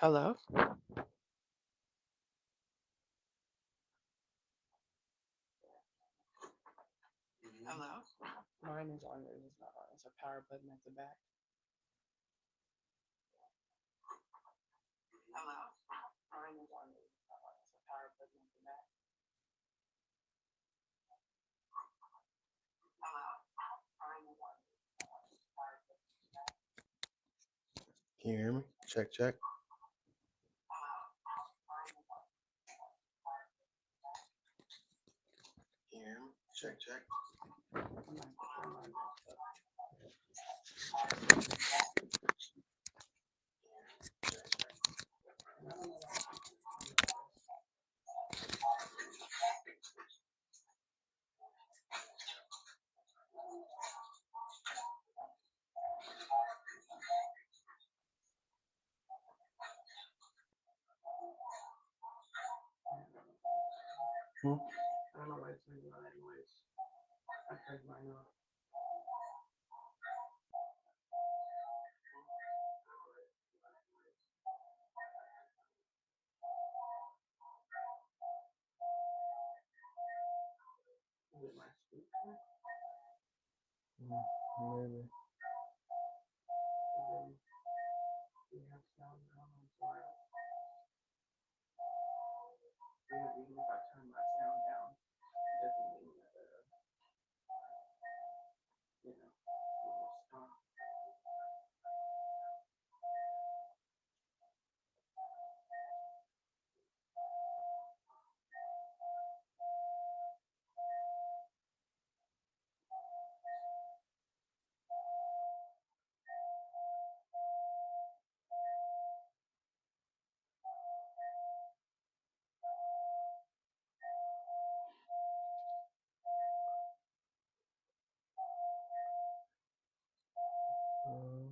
Hello? Hello? Mine is on, it is not on. It's a power button at the back. Hello? Mine is on, it is not on. It's a power button at the back. Hello? Mine is on, it is not on. It's a power button at the back. Can you hear me? Check, check. Can you hear me? Check, check. Hmm? I don't know why it's ringing on anyways. I turned mine off. Is it my speaker? Maybe. And then we have sound down on somewhere else. Even if I turn my sound down, it doesn't mean that, it will stop. Um,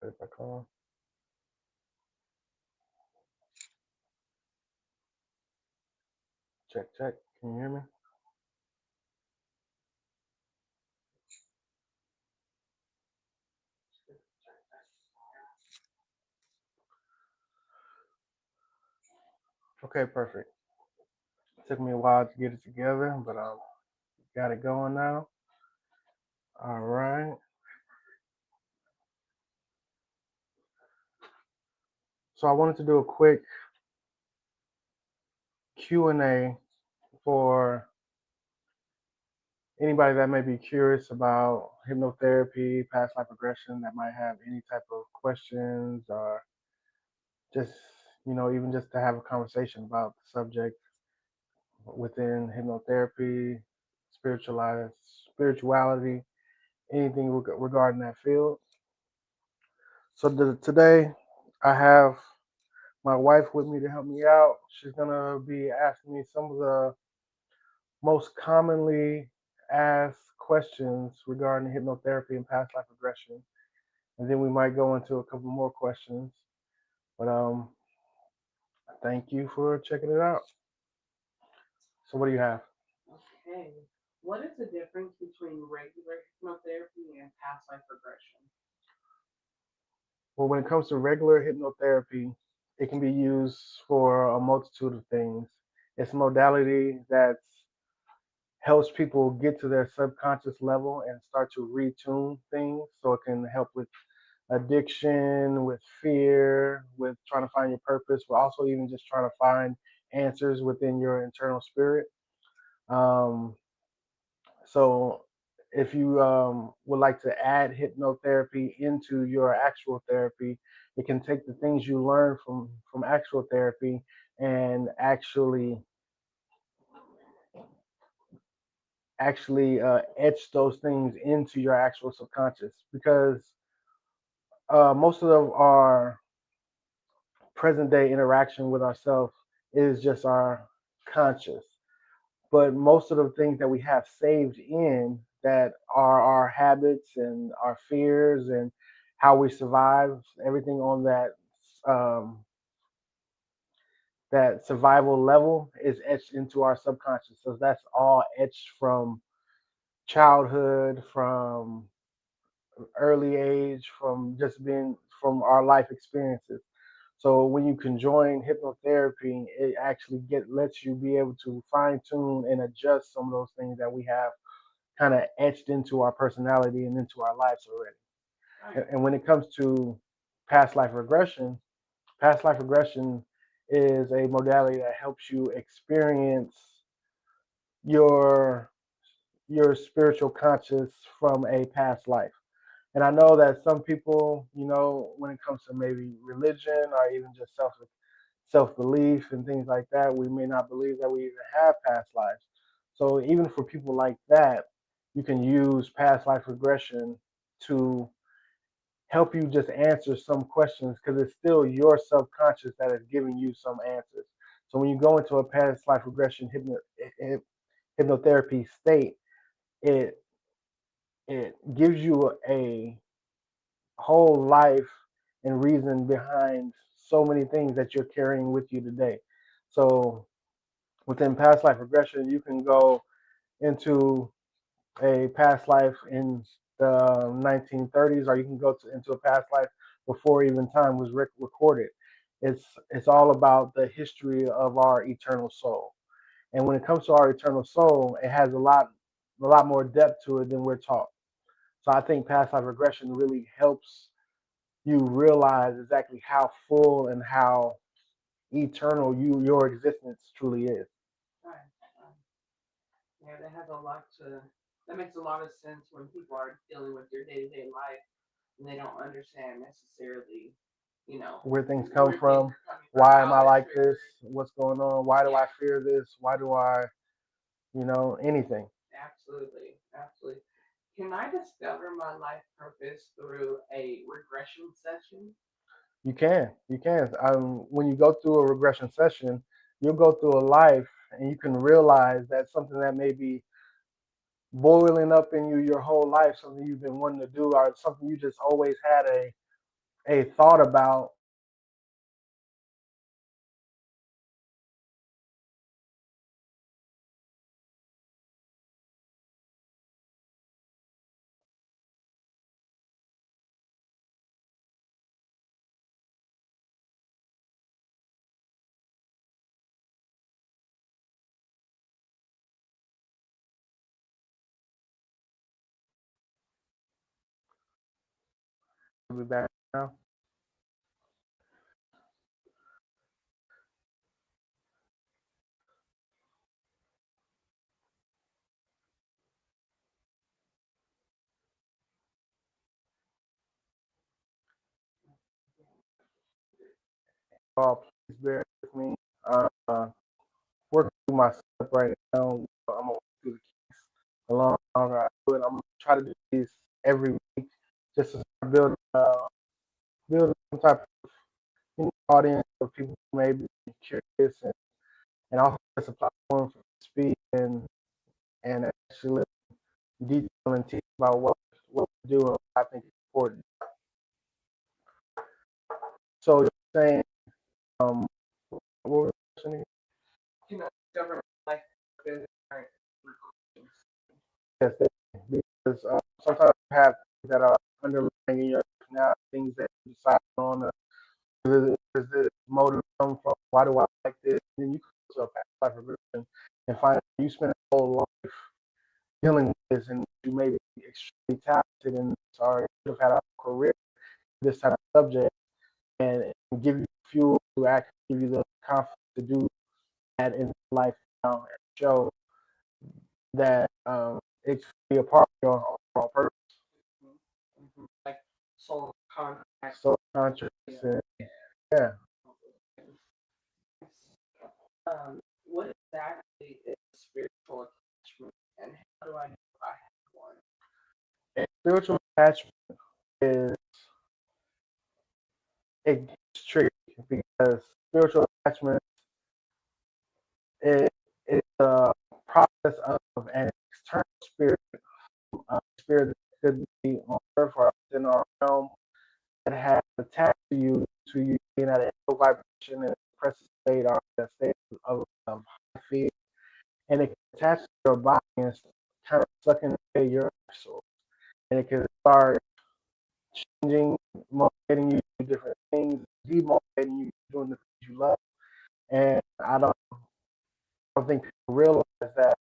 if I call. Check, check. Can you hear me? Okay, perfect. Took me a while to get it together, but got it going now. All right. So I wanted to do a quick Q&A for anybody that may be curious about hypnotherapy, past life regression, that might have any type of questions or just, even just to have a conversation about the subject within hypnotherapy, spiritualized spirituality, anything regarding that field. So today I have my wife with me to help me out. She's gonna be asking me some of the most commonly asked questions regarding hypnotherapy and past life regression, and then we might go into a couple more questions. But thank you for checking it out. So what do you have? Okay. What is the difference between regular hypnotherapy and past life regression? Well, when it comes to regular hypnotherapy, it can be used for a multitude of things. It's a modality that helps people get to their subconscious level and start to retune things, so it can help with addiction, with fear, with trying to find your purpose, but also even just trying to find answers within your internal spirit. Um, so if you would like to add hypnotherapy into your actual therapy, it can take the things you learn from actual therapy and actually actually etch those things into your actual subconscious, because most of our present day interaction with ourselves is just our conscious. But most of the things that we have saved in that are our habits and our fears and how we survive, everything on um, that survival level is etched into our subconscious. So that's all etched from childhood, from early age, from just being from our life experiences. So when you can join hypnotherapy, it actually lets you be able to fine tune and adjust some of those things that we have kind of etched into our personality and into our lives already. Right. And when it comes to past life regression is a modality that helps you experience your your spiritual conscious from a past life. And I know that some people, when it comes to maybe religion or even just self belief and things like that, we may not believe that we even have past lives. So even for people like that, you can use past life regression to help you just answer some questions, because it's still your subconscious that is giving you some answers. So when you go into a past life regression hypnotherapy state, it it gives you a whole life and reason behind so many things that you're carrying with you today. So within past life regression, you can go into a past life in the 1930s, or you can go into a past life before even time was recorded. It's all about the history of our eternal soul. And when it comes to our eternal soul, it has a lot more depth to it than we're taught. So I think past life regression really helps you realize exactly how full and how eternal your existence truly is. Right. Yeah, that makes a lot of sense when people are dealing with their day-to-day life and they don't understand necessarily, Where things come where things from, are coming from, why am how I it like this, triggered. what's going on, why do Yeah, I fear this, why do I, anything. absolutely. Absolutely. Can I discover my life purpose through a regression session? You can. When you go through a regression session, you'll go through a life and you can realize that something that may be boiling up in you your whole life, something you've been wanting to do, or something you just always had a thought about. I'll be back now. Please bear with me. Working through my stuff right now. I'm gonna work through the keys along. I'm gonna try to do these every week, just to start building some type of audience of people who may be curious, and also just a platform for speak and actually detail and teach about what we do and what I think is important. So you're saying, um, what was the question again? Can I discover my life purpose through regression? Yes, because sometimes you have things that are underlying in your personality, things that you decide on. Does this motive come from? Why do I like this? And then you come to a past life regression and find out you spend a whole life dealing with this, and you may be extremely talented and sorry, you have had a career in this type of subject, and give you fuel to actually give you the confidence to do that in life now and show that it should be a part of your overall purpose. Like soul contact. So conscious and yeah. What exactly is spiritual attachment and How do I know if I have one? And spiritual attachment is it gets tricky because spiritual attachment is a process of an external spirit, a spirit that could be on earth or in our realm that has attached to you being at a low vibration and depressive state or a state of high fear, and it can attach to your body and kind of sucking away your soul, and it can start changing, motivating you to do different things, demotivating you doing the things you love. And I don't think people realize that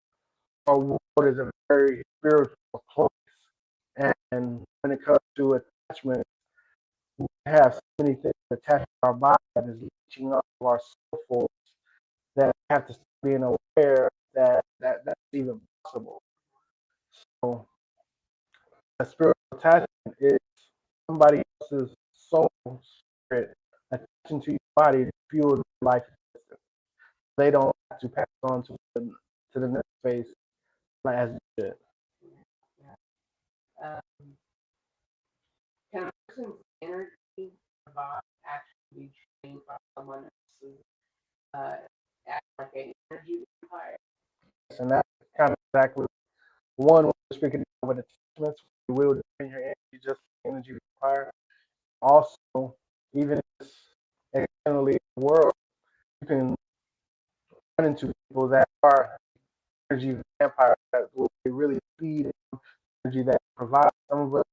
our world is a very spiritual place. And when it comes to attachment, we have so many things attached to our body that is leeching up our soul force that we have to start being aware that's even possible. So a spiritual attachment is somebody else's soul spirit attaching to your body to fuel their life existence. They don't have to pass on to the next phase like as you should. Yeah. Can a person's energy vibe actually be trained by someone else's uh, act like an energy vampire? And that's kind of exactly one when you're speaking with attachments, you will defend your energy just like energy required. Also, even externally in the world, you can run into people that are energy vampires that will really feed energy that provide. Some of us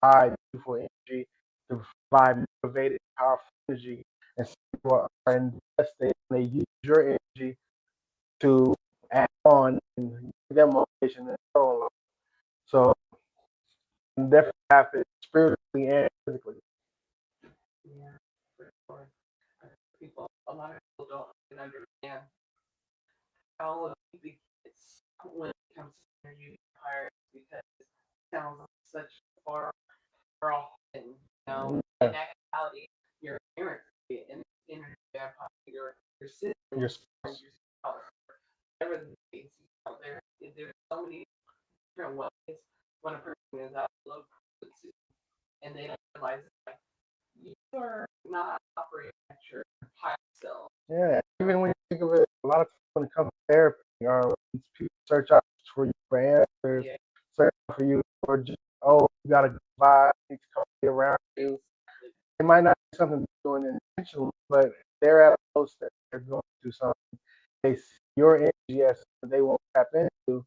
provide beautiful energy, to provide motivated, powerful energy, and some people are invested and they use your energy to add on and give them motivation and so on. So you definitely have it spiritually and physically. Yeah, for sure. A lot of people don't even understand how it gets when it comes to energy vampires because it sounds like such far off and in Yeah. actuality, your parents and energy vampire, your sister, Your your spouse, whatever the case, there's so many different ways when a person is out of love and they don't realize like you are not operating at your high self. Yeah, even when you think of it, a lot of times when it comes to therapy, or when people search out for you for answers, Yeah. search out for you for just, oh, you got a good vibe, need to come be around you. It might not be something they're doing intentionally, but they're at a post that they're going to do something. They see your energy as something they won't tap into.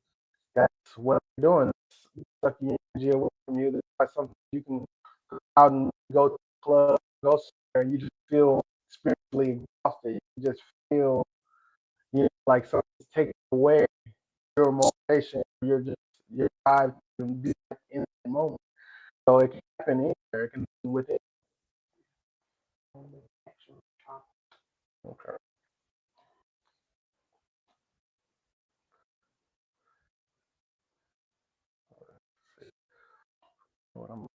That's what they're doing. It's sucking your energy away from you. That's why something you can go out and go to the club, go somewhere, and you just feel spiritually exhausted. You just feel like something's taking away your motivation, your drive to be in the moment. So it can happen anywhere. It can be within. Okay. What all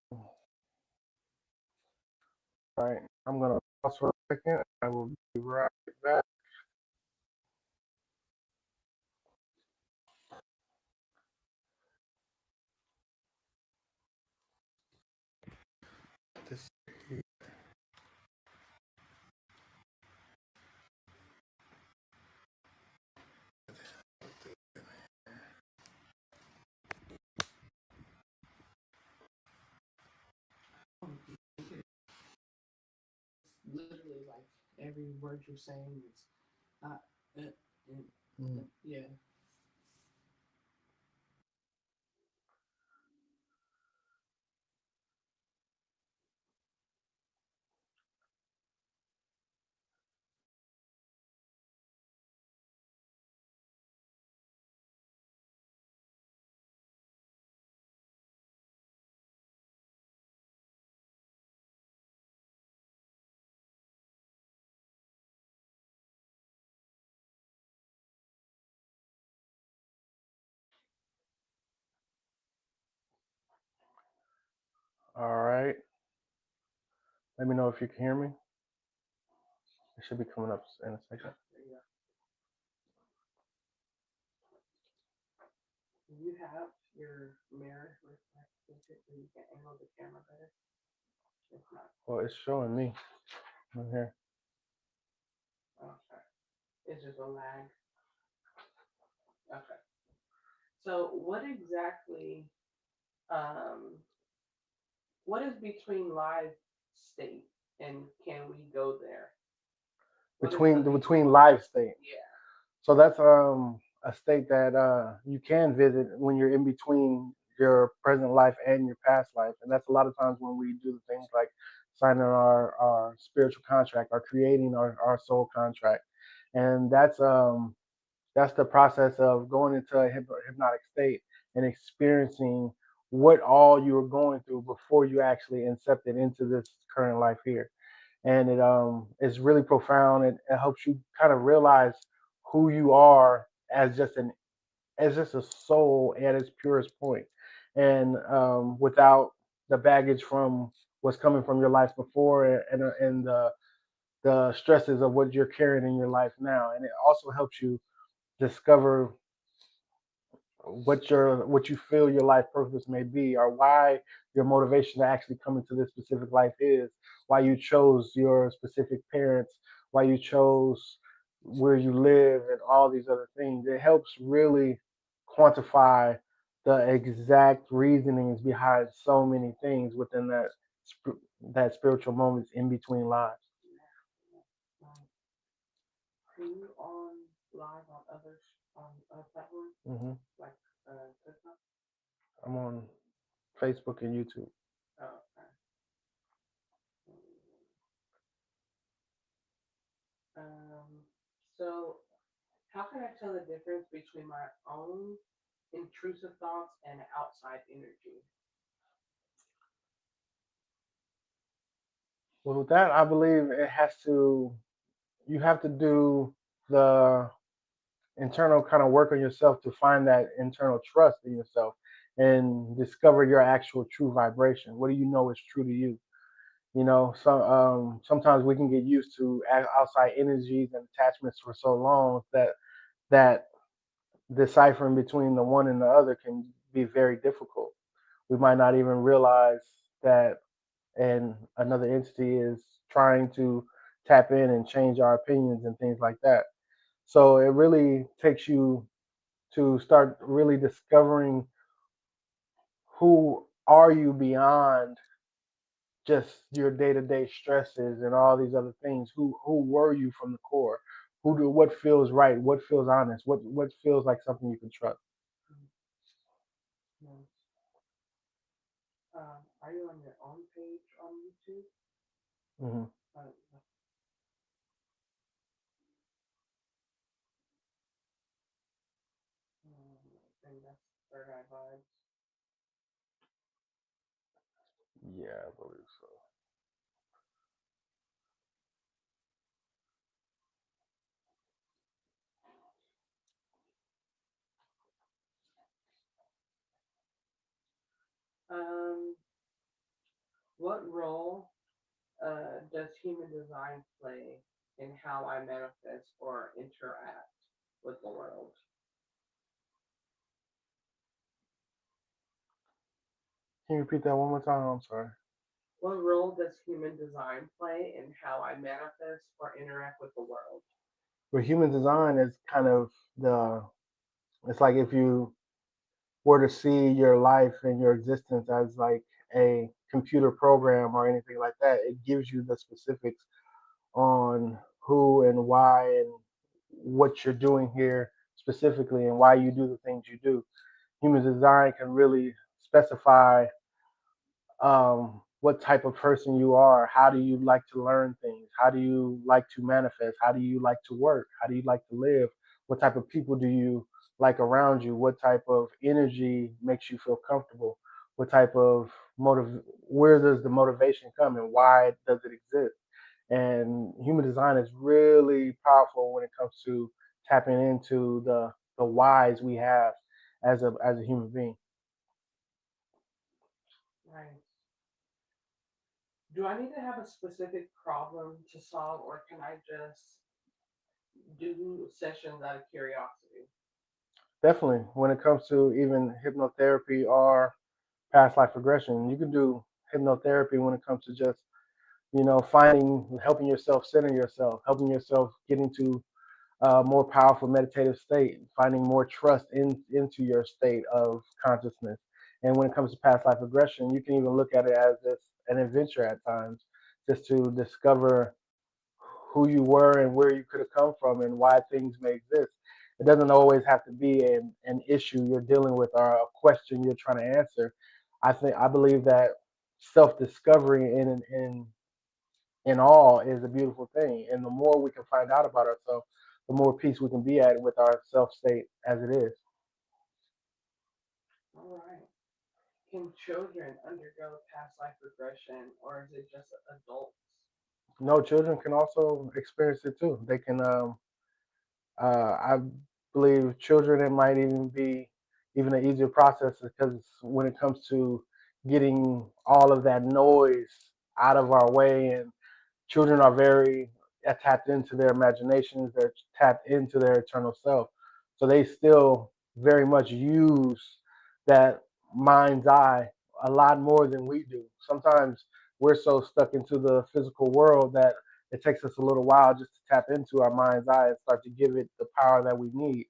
right. I'm gonna pause for a second. I will be right back. This Literally, like every word you're saying is, uh, yeah. all right. Let me know if you can hear me. It should be coming up in a second. Do you have your mirror reflected so you can angle the camera better? If not, Well, it's showing me right here. okay. It's just a lag. Okay. So um, what is between live state and can we go there? What is the Between between? live state. Yeah. So that's a state that you can visit when you're in between your present life and your past life, and that's a lot of times when we do the things like signing our spiritual contract, or creating our soul contract, and that's the process of going into a hypnotic state and experiencing what all you were going through before you actually incepted into this current life here. And it's really profound. It helps you kind of realize who you are as just a soul at its purest point, and without the baggage from what's coming from your life before, and the stresses of what you're carrying in your life now. And it also helps you discover what you feel your life purpose may be, or why your motivation to actually come into this specific life is, why you chose your specific parents, why you chose where you live, and all these other things. It helps really quantify the exact reasonings behind so many things within that spiritual moments in between lives. Um, are you on live on others on other platforms Hmm. like TikTok? I'm on Facebook and YouTube. Oh, okay. Um, so how can I tell the difference between my own intrusive thoughts and outside energy? Well, with that, I believe you have to do the internal kind of work on yourself to find that internal trust in yourself and discover your actual true vibration. What do you know is true to you? Sometimes we can get used to outside energies and attachments for so long that deciphering between the one and the other can be very difficult. We might not even realize that, and another entity is trying to tap in and change our opinions and things like that. So it really takes you to start really discovering who are you beyond just your day-to-day stresses and all these other things. Who were you from the core? What feels right? What feels honest? What feels like something you can trust? Mm, no. Are you on your own page on YouTube? Hmm. Uh, and that's Third Eye Vibes. Yeah, I believe so. Um, what role does human design play in how I manifest or interact with the world? Can you repeat that one more time? I'm sorry. What role does human design play in how I manifest or interact with the world? But human design is kind of it's like if you were to see your life and your existence as like a computer program or anything like that, it gives you the specifics on who and why and what you're doing here specifically, and why you do the things you do. Human design can really specify what type of person you are. How do you like to learn things? How do you like to manifest? How do you like to work? How do you like to live? What type of people do you like around you? What type of energy makes you feel comfortable? What type of where does the motivation come, and why does it exist? And human design is really powerful when it comes to tapping into the whys we have as a human being. Right. Do I need to have a specific problem to solve, or can I just do sessions out of curiosity? Definitely. When it comes to even hypnotherapy or past life regression, you can do hypnotherapy when it comes to just, finding, helping yourself center yourself, helping yourself get into a more powerful meditative state, finding more trust into your state of consciousness. And when it comes to past life regression, you can even look at it as just an adventure at times, just to discover who you were and where you could have come from and why things may exist. It doesn't always have to be an issue you're dealing with or a question you're trying to answer. I believe that self discovery in all is a beautiful thing. And the more we can find out about ourselves, the more peace we can be at with our self state as it is. All right. Can children undergo past life regression, or is it just adults? No, children can also experience it too. They can I believe children, it might even be even an easier process because when it comes to getting all of that noise out of our way, and children are very tapped into their imaginations, they're tapped into their eternal self. So they still very much use that mind's eye a lot more than we do. Sometimes we're so stuck into the physical world that it takes us a little while just to tap into our mind's eye and start to give it the power that we need.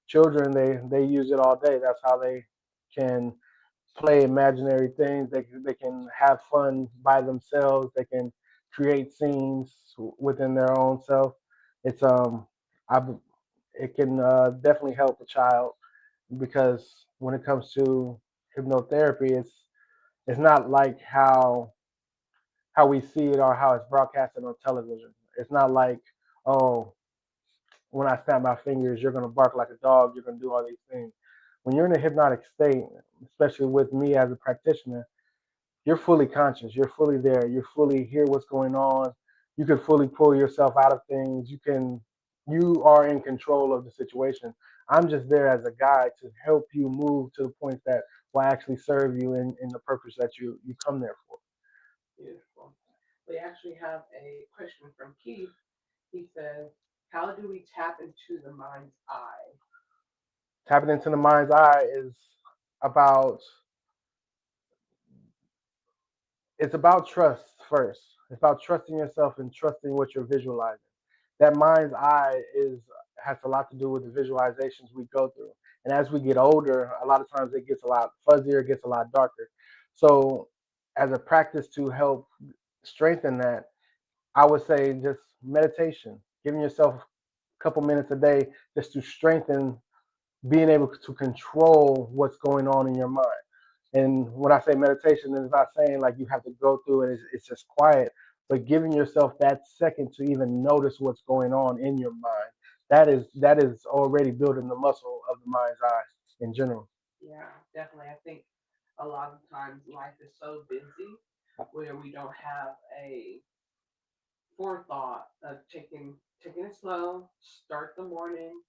Children, they use it all day. That's how they can play imaginary things. They can have fun by themselves. They can create scenes within their own self. It's I it can definitely help a child because when it comes to hypnotherapy, it's not like how we see it or how it's broadcasted on television. It's not like, oh, when I snap my fingers, you're going to bark like a dog, you're going to do all these things. When you're in a hypnotic state, especially with me as a practitioner, you're fully conscious, you're fully there, you fully hear what's going on. You can fully pull yourself out of things. You are in control of the situation. I'm just there as a guide to help you move to the point that will actually serve you in the purpose that you come there for. Beautiful. We actually have a question from Keith. He says, how do we tap into the mind's eye? Tapping into the mind's eye is about it's about trust first. It's about trusting yourself and trusting what you're visualizing. That mind's eye is has a lot to do with the visualizations we go through. And as we get older, a lot of times it gets a lot fuzzier, it gets a lot darker. So as a practice to help strengthen that, I would say just meditation, giving yourself a couple minutes a day just to strengthen being able to control what's going on in your mind. And when I say meditation, it's not saying like you have to go through it, it's just quiet, but giving yourself that second to even notice what's going on in your mind. That is already building the muscle of the mind's eye in general. Yeah, definitely. I think a lot of times life is so busy where we don't have a forethought of taking it slow, start the morning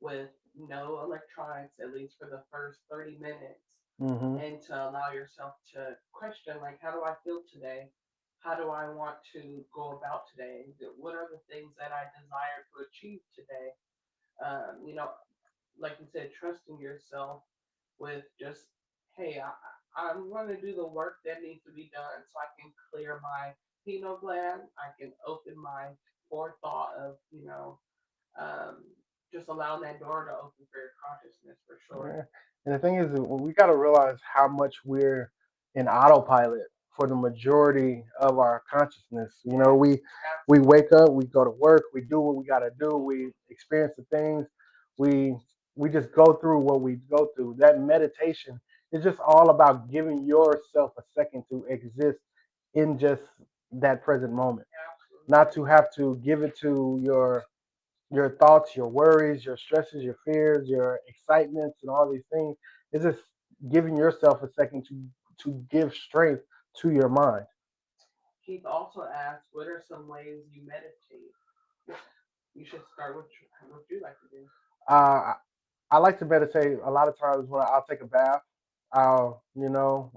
with no electronics, at least for the first 30 minutes, Hmm. and to allow yourself to question, like, how do I feel today? How do I want to go about today? What are the things that I desire to achieve today? You know, like you said, trusting yourself with just, hey, I'm going to do the work that needs to be done so I can clear my pineal gland. I can open my forethought of, um, just allowing that door to open for your consciousness for sure. Yeah. And the thing is, we got to realize how much we're in autopilot for the majority of our consciousness. Yeah, We wake up, we go to work, we do what we got to do, we experience the things, we we just go through what we go through. That meditation is just all about giving yourself a second to exist in just that present moment, absolutely. not to have to give it to your thoughts, your worries, your stresses, your fears, your excitements, and all these things. It's just giving yourself a second to give strength to your mind. Keith also asked, what are some ways you meditate? You should start with what you like to do. Uh, I like to meditate a lot of times when I'll take a bath. I'll, you know,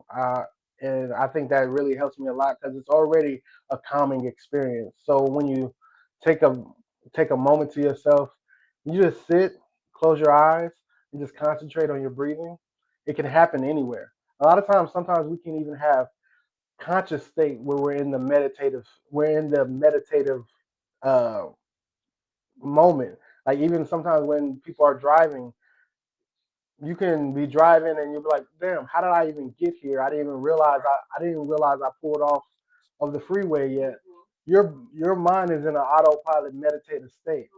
and I think that really helps me a lot because it's already a calming experience. So when you take a take a moment to yourself, you just sit, close your eyes, You just concentrate on your breathing. It can happen anywhere. A lot of times, sometimes we can even have conscious state where we're in the meditative uh, moment. Like even sometimes when people are driving, you can be driving and you'll be like, damn, how did I even get here? I didn't even realize I pulled off of the freeway yet. Your mind is in an autopilot meditative state.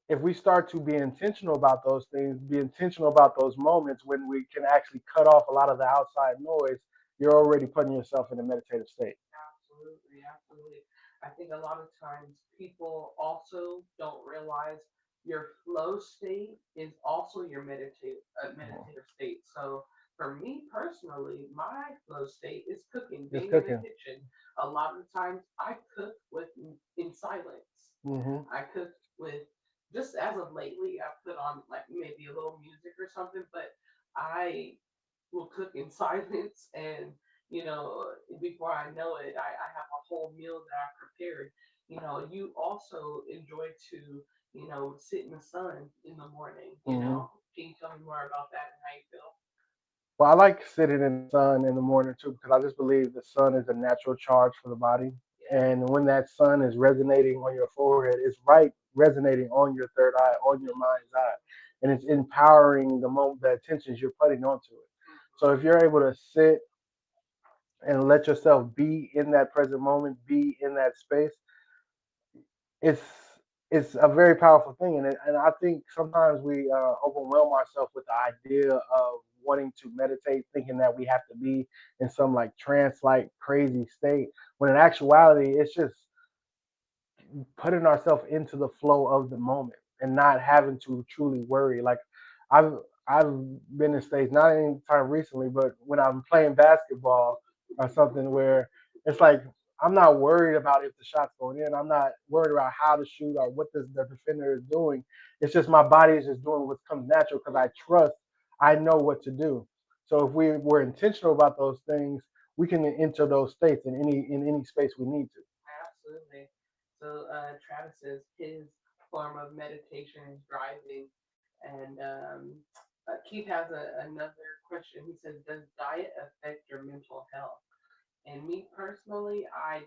If we start to be intentional about those things, be intentional about those moments when we can actually cut off a lot of the outside noise, you're already putting yourself in a meditative state. Absolutely, absolutely. I think a lot of times people also don't realize your flow state is also your meditative state. So for me personally, my flow state is cooking, Just being in the cooking. kitchen. A lot of the times I cook with in silence. Hmm. I cook with just as of lately, I put on like maybe a little music or something, but I will cook in silence and before I know it, I have a whole meal that I prepared. You also enjoy to sit in the sun in the morning. Hmm. Can you tell me more about that and how you feel? Well, I like sitting in the sun in the morning too because I just believe the sun is a natural charge for the body. Yeah. And when that sun is resonating on your forehead, it's right resonating on your third eye, on your mind's eye. And it's empowering the attentions you're putting onto it. So if you're able to sit and let yourself be in that present moment, be in that space, it's it's a very powerful thing, and I think sometimes we overwhelm ourselves with the idea of wanting to meditate, thinking that we have to be in some like trance-like crazy state. When in actuality, it's just putting ourselves into the flow of the moment and not having to truly worry. Like I've I've been in states not any time recently, but when I'm playing basketball or something where it's like I'm not worried about if the shot's going in. I'm not worried about how to shoot or what the defender is doing. It's just my body is just doing what comes natural because I trust I know what to do. So if we're intentional about those things, we can enter those states in any space we need to. Absolutely. So Travis says his form of meditation is driving, and Keith has another question. He says, "Does diet affect your mental health?" And me personally, I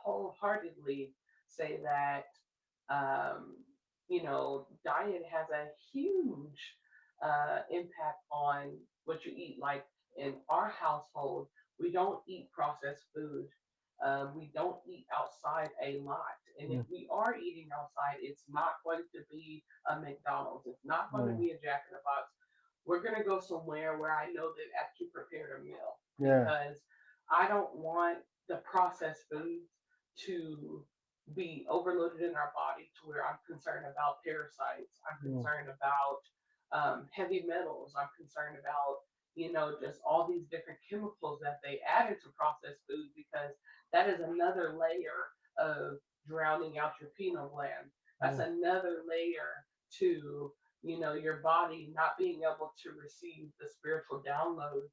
wholeheartedly say that, diet has a huge impact on what you eat. Like in our household, we don't eat processed food. We don't eat outside a lot. And if Mm, we are eating outside, it's not going to be a McDonald's. It's not going to mm, be a Jack in the Box. We're going to go somewhere where I know they've actually prepared a meal yeah. because I don't want the processed foods to be overloaded in our body to where I'm concerned about parasites. I'm Mm, concerned about heavy metals. I'm concerned about, just all these different chemicals that they add into processed foods because that is another layer of drowning out your pineal gland. That's mm, another layer to, your body not being able to receive the spiritual downloads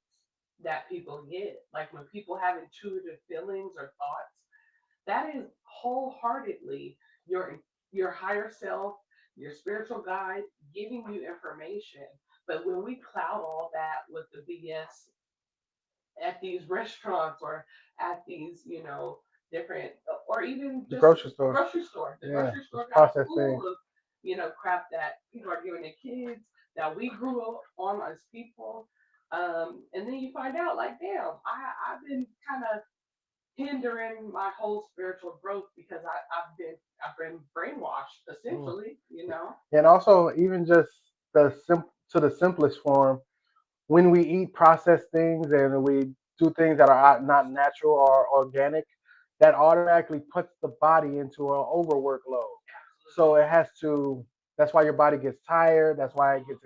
that people get. Like when people have intuitive feelings or thoughts, that is wholeheartedly your your higher self, your spiritual guide giving you information. But when we cloud all that with the BS at these restaurants or at these, different, or even the just grocery store. grocery store. The Yeah, grocery it's store got processed things. full of, crap that people are giving their kids that we grew up on as people. And then you find out, like, damn, I've been kind of hindering my whole spiritual growth because I've been brainwashed Mm. essentially. And also, even just to the simplest form, when we eat processed things and we do things that are not natural or organic, that automatically puts the body into an overwork load. So Absolutely. it has to. That's why your body gets tired. That's why it gets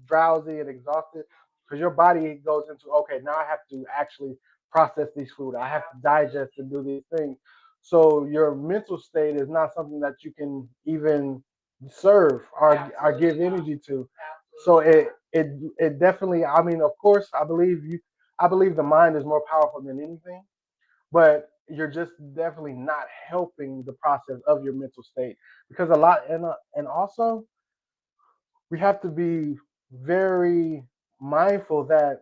drowsy and exhausted because your body goes into okay. Now I have to actually process these food. I have to digest and do these things. So your mental state is not something that you can even serve or Absolutely give not. energy to. So Absolutely not. it definitely. I mean, of course, I believe you. I believe the mind is more powerful than anything, but you're just definitely not helping the process of your mental state because a lot and also we have to be very mindful that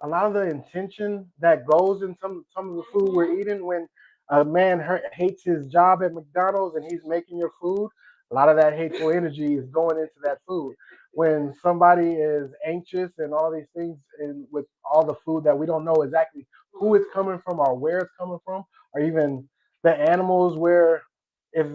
a lot of the intention that goes in some of the food we're Mm-hmm. eating. When a man hates his job at McDonald's and he's making your food, a lot of that hateful energy is going into that food. When somebody is anxious and all these things, and with all the food that we don't know exactly who it's Mm-hmm. coming from or where it's coming from, or even the animals, where if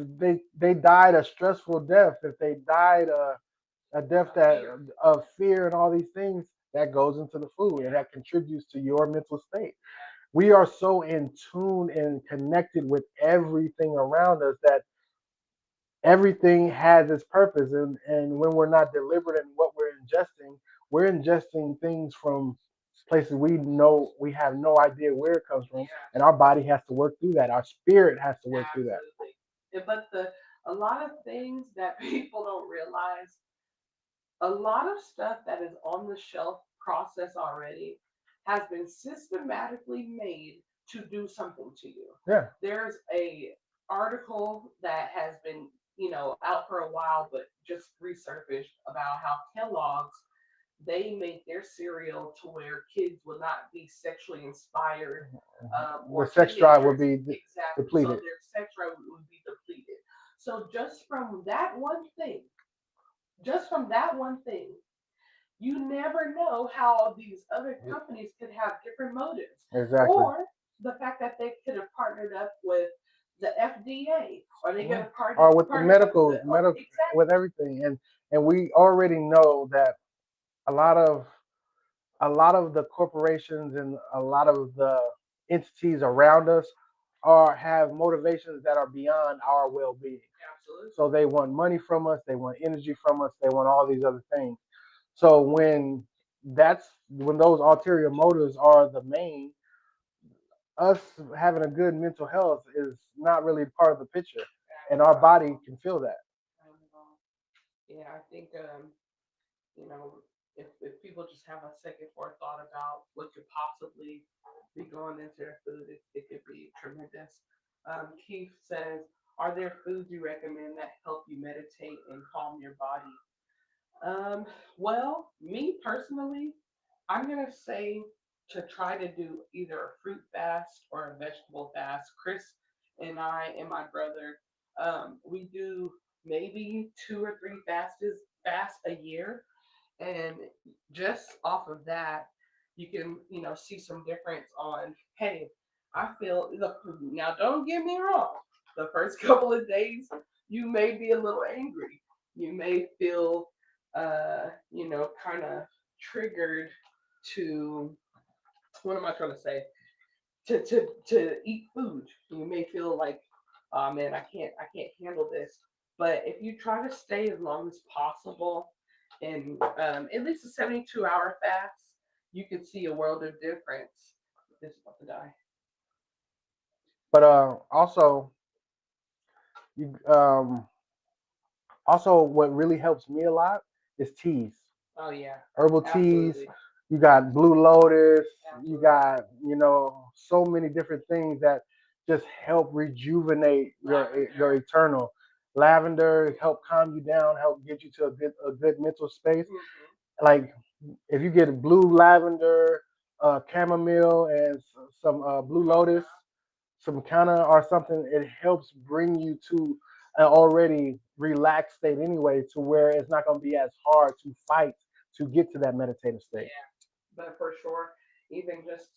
they died a stressful death, if they died a death that Fear. of fear and all these things, that goes into the food and Yeah. that contributes to your mental state. Yeah. We are so in tune and connected with everything around us that everything has its purpose. And when we're not deliberate in what we're ingesting things from places we have no idea where it comes from, Yeah. and our body has to work through that. Our spirit has to work through that. Absolutely. But a lot of things that people don't realize, a lot of stuff that is on the shelf processed already has been systematically made to do something to you. Yeah, There's a article that has been, out for a while, but just resurfaced about how Kellogg's, they make their cereal to where kids will not be sexually inspired, the or sex drive will teenagers. be Exactly. So depleted. their sex drive would be depleted. So just from that one thing, you never know how these other companies could have different motives, Exactly. or the fact that they could have partnered up with the FDA, or they could Yeah. have Or with the partnered up with or medical, with exactly. everything, and we already know that a lot of the corporations and a lot of the entities around us are have motivations that are beyond our well-being. So Absolutely. they want money from us, they want energy from us, they want all these other things. So when those ulterior motives are the main, us having a good mental health is not really part of the picture, and our body can feel that. Not at all. Yeah, I think you know, if people just have a second forethought about what could possibly be going into their food, it could be tremendous. Keith says, "Are there foods you recommend that help you meditate and calm your body?" Um, well, me personally, I'm gonna say to try to do either a fruit fast or a vegetable fast. Chris and I and my brother, we do maybe 2 or 3 fasts a year, and just off of that, you can see some difference on. Hey, I feel look now. Don't get me wrong. The first couple of days, you may be a little angry. You may feel, kind of triggered to, what am I trying to say? To eat food. You may feel like, oh man, I can't handle this. But if you try to stay as long as possible in at least a 72-hour fast, you can see a world of difference. This is about to die. But you also what really helps me a lot is teas, Oh yeah, herbal teas. absolutely, You got Blue Lotus. You absolutely. got so many different things that just help rejuvenate your Lavender. eternal. Lavender help calm you down, help get you to a good mental space. Hmm. Like if you get a blue lavender, chamomile, and some Blue Lotus, Mocha. some kind of or something, it helps bring you to an already relaxed state anyway, to where it's not going to be as hard to fight to get to that meditative state. Yeah, but for sure, even just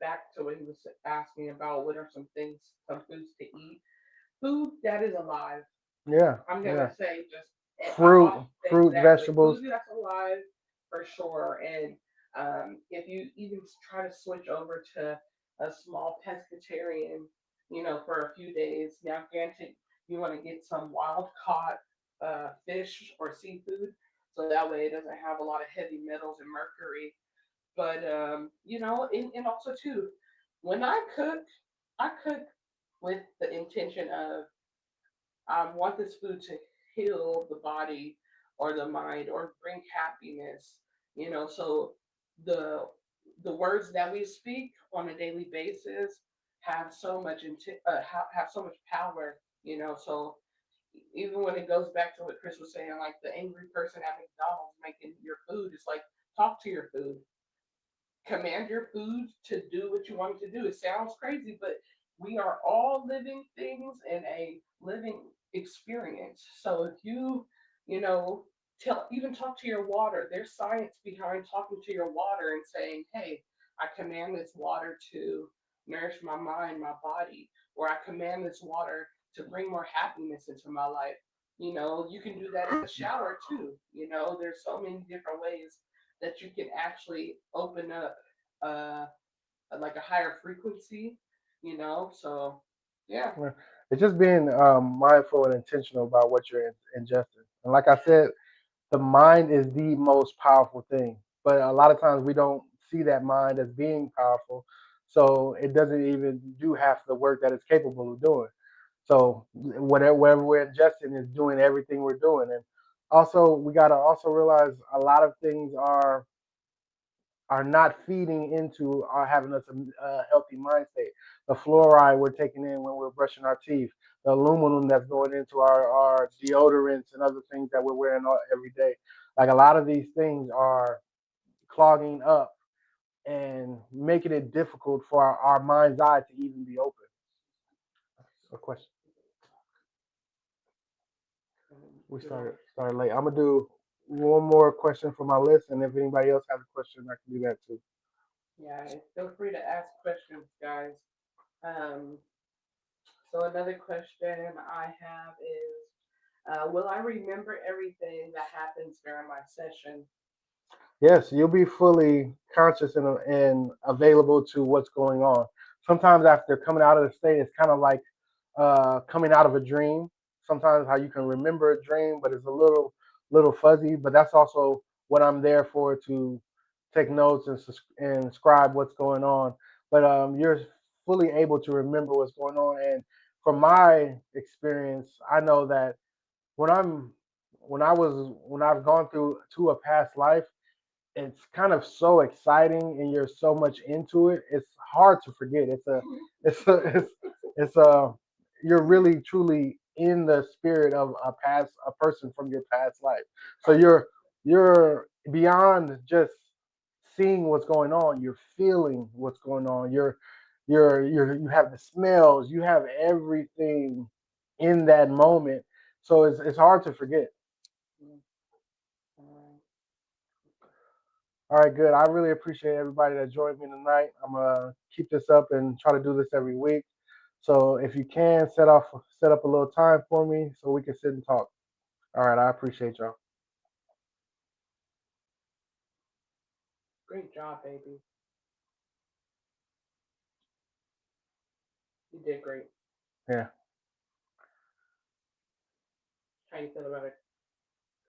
back to what he was asking about, what are some foods to eat? Food that is alive. Yeah, I'm gonna yeah. say just Fruit, exactly vegetables. food that's alive for sure. And if you even try to switch over to a small pescatarian, for a few days. Now, granted, you want to get some wild caught fish or seafood, so that way it doesn't have a lot of heavy metals and mercury. But and also too, when I cook with the intention of I want this food to heal the body or the mind or bring happiness. So the the words that we speak on a daily basis have so much have so much power. So even when it goes back to what Chris was saying, like the angry person at McDonald's making your food, it's like talk to your food, command your food to do what you want it to do. It sounds crazy, but we are all living things in a living experience. So if you know, tell even talk to your water. There's science behind talking to your water and saying, "Hey, I command this water to nourish my mind, my body, or I command this water to bring more happiness into my life." You know, you can do that in the shower too. You know, there's so many different ways that you can actually open up uh like a higher frequency, you know. So yeah. Yeah. It's just being mindful and intentional about what you're ingesting. And like I said, the mind is the most powerful thing. But a lot of times we don't see that mind as being powerful. So it doesn't even do half the work that it's capable of doing. So whatever we're ingesting is doing everything we're doing. And also we gotta also realize a lot of things are not feeding into our having us a healthy mind state. The fluoride we're taking in when we're brushing our teeth, the aluminum that's going into our deodorants and other things that we're wearing every day. Like a lot of these things are clogging up and making it difficult for our mind's eye to even be open. A question. We started late. I'm gonna do one more question for my list, and if anybody else has a question, I can do that too. Yeah, feel free to ask questions, guys. um so another question I have is, will I remember everything that happens during my session? Yes, you'll be fully conscious and available to what's going on. Sometimes after coming out of the state, it's kind of like coming out of a dream. Sometimes how you can remember a dream, but it's a little fuzzy. But that's also what I'm there for, to take notes and scribe what's going on. But you're fully able to remember what's going on. And from my experience, I know that when I'm when I've gone through to a past life, it's kind of so exciting and you're so much into it. It's hard to forget. It's a it's a you're really truly in the spirit of a person from your past life. So you're beyond just seeing what's going on. You're feeling what's going on. You have the smells. You have everything in that moment. So it's hard to forget. Mm, alright. All right, good. I really appreciate everybody that joined me tonight. I'm gonna keep this up and try to do this every week. So if you can set up a little time for me so we can sit and talk. All right, I appreciate y'all. Great job, baby. You did great. Yeah. How you feel about it?